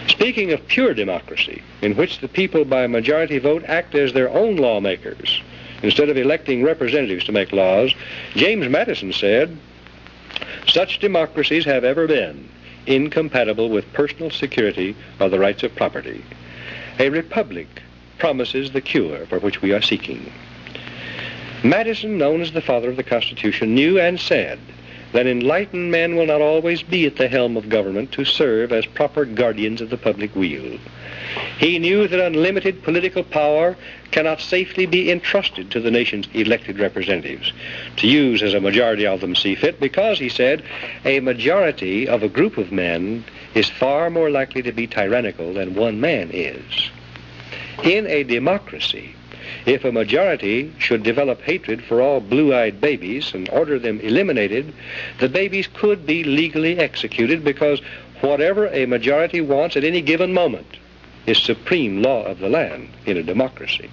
Speaking of pure democracy, in which the people by majority vote act as their own lawmakers, instead of electing representatives to make laws, James Madison said, "Such democracies have ever been incompatible with personal security or the rights of property. A republic promises the cure for which we are seeking." Madison, known as the father of the Constitution, knew and said that enlightened men will not always be at the helm of government to serve as proper guardians of the public weal. He knew that unlimited political power cannot safely be entrusted to the nation's elected representatives, to use as a majority of them see fit, because, he said, a majority of a group of men is far more likely to be tyrannical than one man is. In a democracy, if a majority should develop hatred for all blue-eyed babies and order them eliminated, the babies could be legally executed, because whatever a majority wants at any given moment is supreme law of the land in a democracy.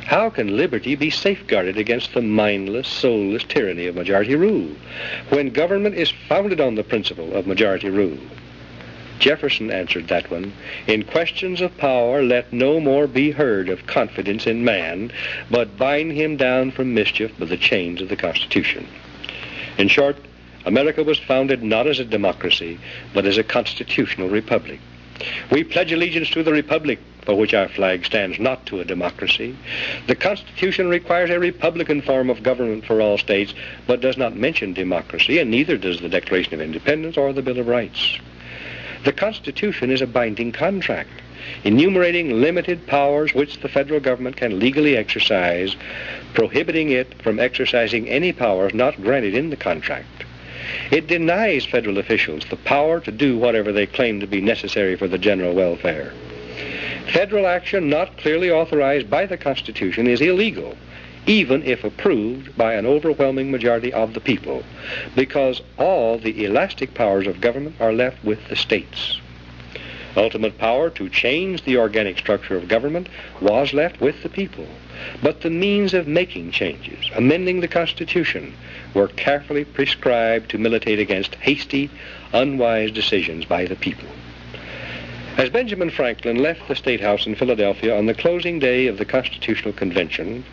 How can liberty be safeguarded against the mindless, soulless tyranny of majority rule when government is founded on the principle of majority rule? Jefferson answered that one, "In questions of power, let no more be heard of confidence in man, but bind him down from mischief by the chains of the Constitution." In short, America was founded not as a democracy, but as a constitutional republic. We pledge allegiance to the republic for which our flag stands, not to a democracy. The Constitution requires a republican form of government for all states, but does not mention democracy, and neither does the Declaration of Independence or the Bill of Rights. The Constitution is a binding contract, enumerating limited powers which the federal government can legally exercise, prohibiting it from exercising any powers not granted in the contract. It denies federal officials the power to do whatever they claim to be necessary for the general welfare. Federal action not clearly authorized by the Constitution is illegal, even if approved by an overwhelming majority of the people, because all the elastic powers of government are left with the states. Ultimate power to change the organic structure of government was left with the people, but the means of making changes, amending the Constitution, were carefully prescribed to militate against hasty, unwise decisions by the people. As Benjamin Franklin left the State House in Philadelphia on the closing day of the Constitutional Convention,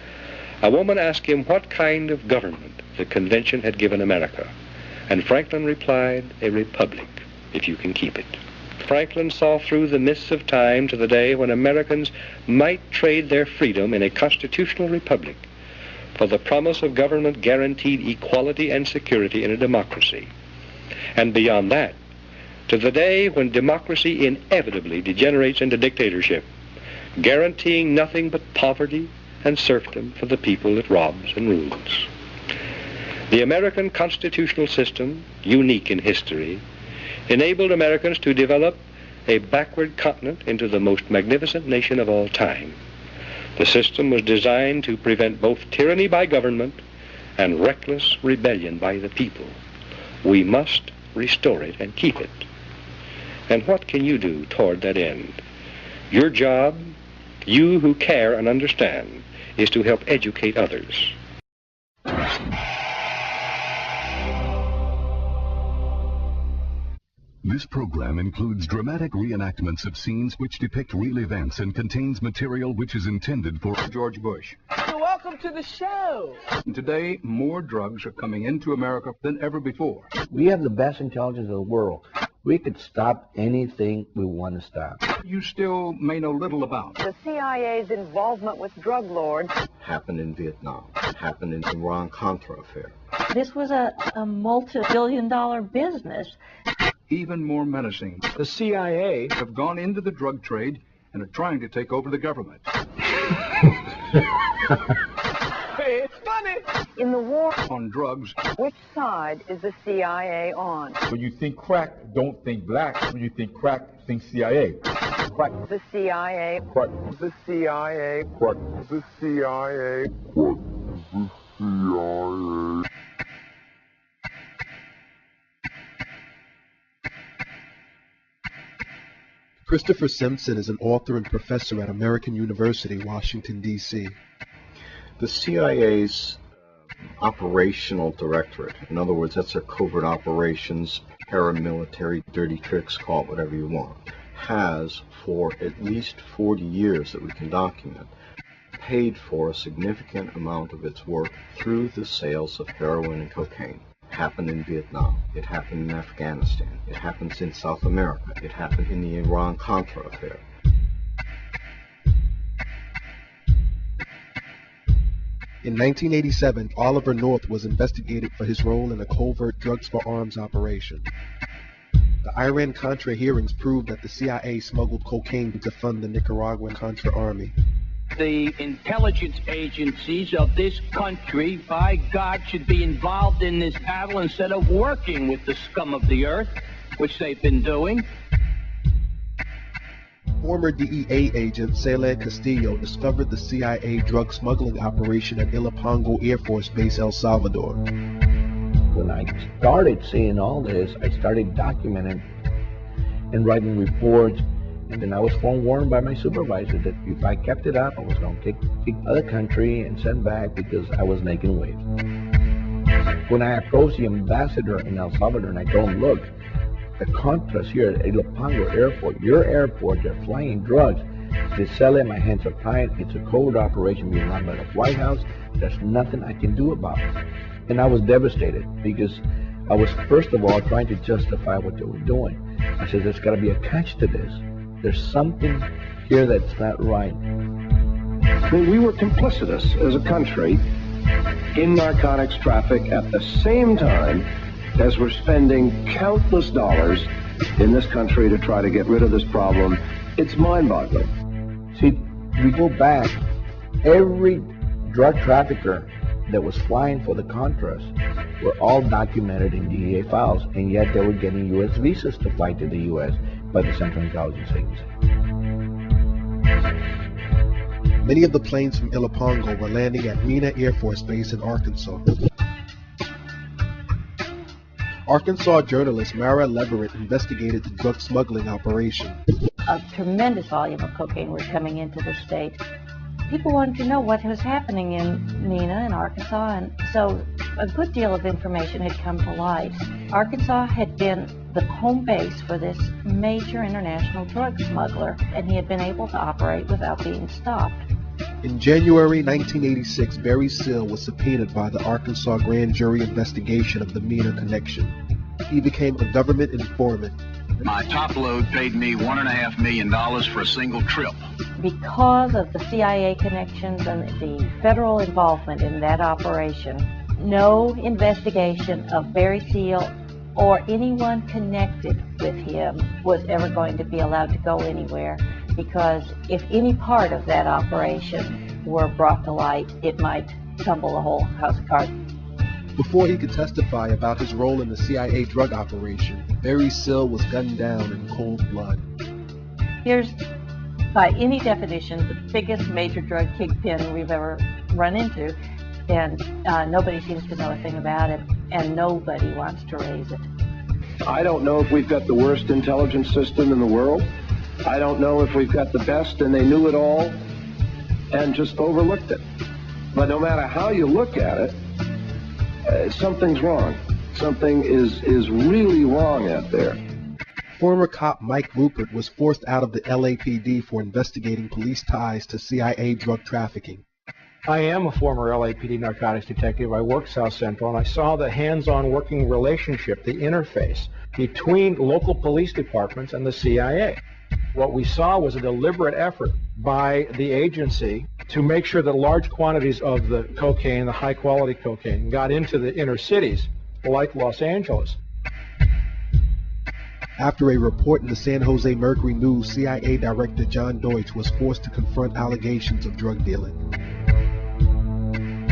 a woman asked him what kind of government the convention had given America, and Franklin replied, "A republic, if you can keep it." Franklin saw through the mists of time to the day when Americans might trade their freedom in a constitutional republic for the promise of government guaranteed equality and security in a democracy, and beyond that, to the day when democracy inevitably degenerates into dictatorship, guaranteeing nothing but poverty and serfdom for the people it robs and rules. The American constitutional system, unique in history, enabled Americans to develop a backward continent into the most magnificent nation of all time. The system was designed to prevent both tyranny by government and reckless rebellion by the people. We must restore it and keep it. And what can you do toward that end? Your job, you who care and understand, is to help educate others. This program includes dramatic reenactments of scenes which depict real events and contains material which is intended for George Bush. So welcome to the show. Today, more drugs are coming into America than ever before. We have the best intelligence in the world. We could stop anything we want to stop. You still may know little about the CIA's involvement with drug lords. Happened in Vietnam. Happened in the Iran-Contra affair. This was a multi-billion-dollar business. Even more menacing, The CIA have gone into the drug trade and are trying to take over the government. Hey, it's funny. In the war On drugs, which side is the CIA on? When you think crack, don't think black. When you think crack, think CIA. Crack. The CIA. Crack. The CIA. Crack. The CIA. Christopher Simpson is an author and professor at American University, Washington, D.C. The CIA's operational directorate, in other words, that's their covert operations, paramilitary, dirty tricks, call it whatever you want, has, for at least 40 years that we can document, paid for a significant amount of its work through the sales of heroin and cocaine. It happened in Vietnam. It happened in Afghanistan. It happens in South America. It happened in the Iran-Contra affair. In 1987, Oliver North was investigated for his role in a covert drugs for arms operation. The Iran-Contra hearings proved that the CIA smuggled cocaine to fund the Nicaraguan Contra army. The intelligence agencies of this country, by God, should be involved in this battle instead of working with the scum of the earth, which they've been doing. Former DEA agent Celé Castillo discovered the CIA drug smuggling operation at Ilopango Air Force Base, El Salvador. When I started seeing all this, I started documenting and writing reports, and then I was forewarned by my supervisor that if I kept it up, I was going to kick the other country and send back because I was making waves. When I approached the ambassador in El Salvador and I told him, look, the Contras here at Ilopango Airport, your airport, they're flying drugs. They sell it, my hands are tied. It's a covert operation being run by the White House. There's nothing I can do about it. And I was devastated because I was, first of all, trying to justify what they were doing. I said, there's got to be a catch to this. There's something here that's not right. We were complicitous as a country in narcotics traffic at the same time as we're spending countless dollars in this country to try to get rid of this problem. It's mind-boggling. See, we go back, every drug trafficker that was flying for the Contras were all documented in DEA files, and yet they were getting U.S. visas to fly to the U.S. by the Central Intelligence Agency. Many of the planes from Ilopango were landing at Mena Air Force Base in Arkansas. Arkansas journalist Mara Leverett investigated the drug smuggling operation. A tremendous volume of cocaine was coming into the state. People wanted to know what was happening in Mena and Arkansas, and so a good deal of information had come to light. Arkansas had been the home base for this major international drug smuggler, and he had been able to operate without being stopped. In January 1986, Barry Seal was subpoenaed by the Arkansas grand jury investigation of the Mena connection. He became a government informant. My top load paid me $1.5 million for a single trip. Because of the CIA connections and the federal involvement in that operation, no investigation of Barry Seal or anyone connected with him was ever going to be allowed to go anywhere, because if any part of that operation were brought to light, it might tumble the whole house of cards. Before he could testify about his role in the CIA drug operation, Barry Seal was gunned down in cold blood. Here's, by any definition, the biggest major drug kingpin we've ever run into, and nobody seems to know a thing about it, and nobody wants to raise it. I don't know if we've got the worst intelligence system in the world. I don't know if we've got the best and they knew it all and just overlooked it. But no matter how you look at it, something's wrong. Something is really wrong out there. Former cop Mike Rupert was forced out of the LAPD for investigating police ties to CIA drug trafficking. I am a former LAPD narcotics detective. I worked South Central, and I saw the hands-on working relationship, the interface between local police departments and the CIA. What we saw was a deliberate effort by the agency to make sure that large quantities of the cocaine, the high-quality cocaine, got into the inner cities, like Los Angeles. After a report in the San Jose Mercury News, CIA Director John Deutsch was forced to confront allegations of drug dealing.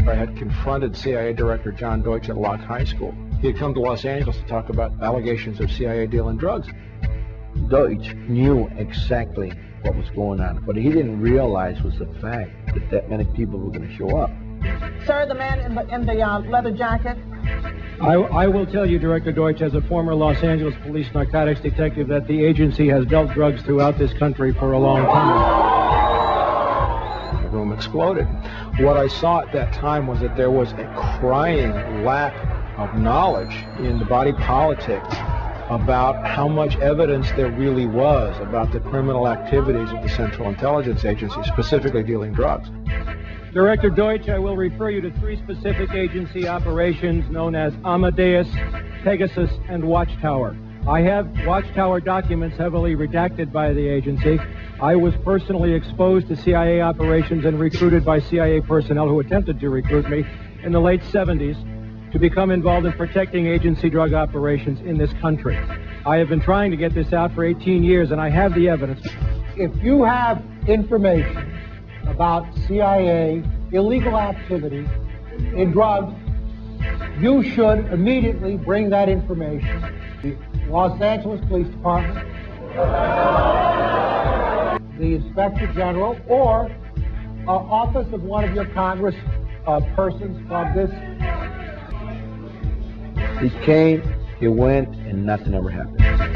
I had confronted CIA Director John Deutsch at Locke High School. He had come to Los Angeles to talk about allegations of CIA dealing drugs. Deutsch knew exactly what was going on. What he didn't realize was the fact that that many people were going to show up. Sir, the man in the leather jacket? I will tell you, Director Deutsch, as a former Los Angeles police narcotics detective, that the agency has dealt drugs throughout this country for a long time. The room exploded. What I saw at that time was that there was a crying lack of knowledge in the body politic about how much evidence there really was about the criminal activities of the Central Intelligence Agency, specifically dealing drugs. Director Deutsch, I will refer you to 3 specific agency operations known as Amadeus, Pegasus, and Watchtower. I have Watchtower documents heavily redacted by the agency. I was personally exposed to CIA operations and recruited by CIA personnel who attempted to recruit me in the late 70s to become involved in protecting agency drug operations in this country. I have been trying to get this out for 18 years, and I have the evidence. If you have information about CIA illegal activity in drugs, you should immediately bring that information to the Los Angeles Police Department, the Inspector General, or office of one of your Congress persons from this. He came, he went, and nothing ever happened.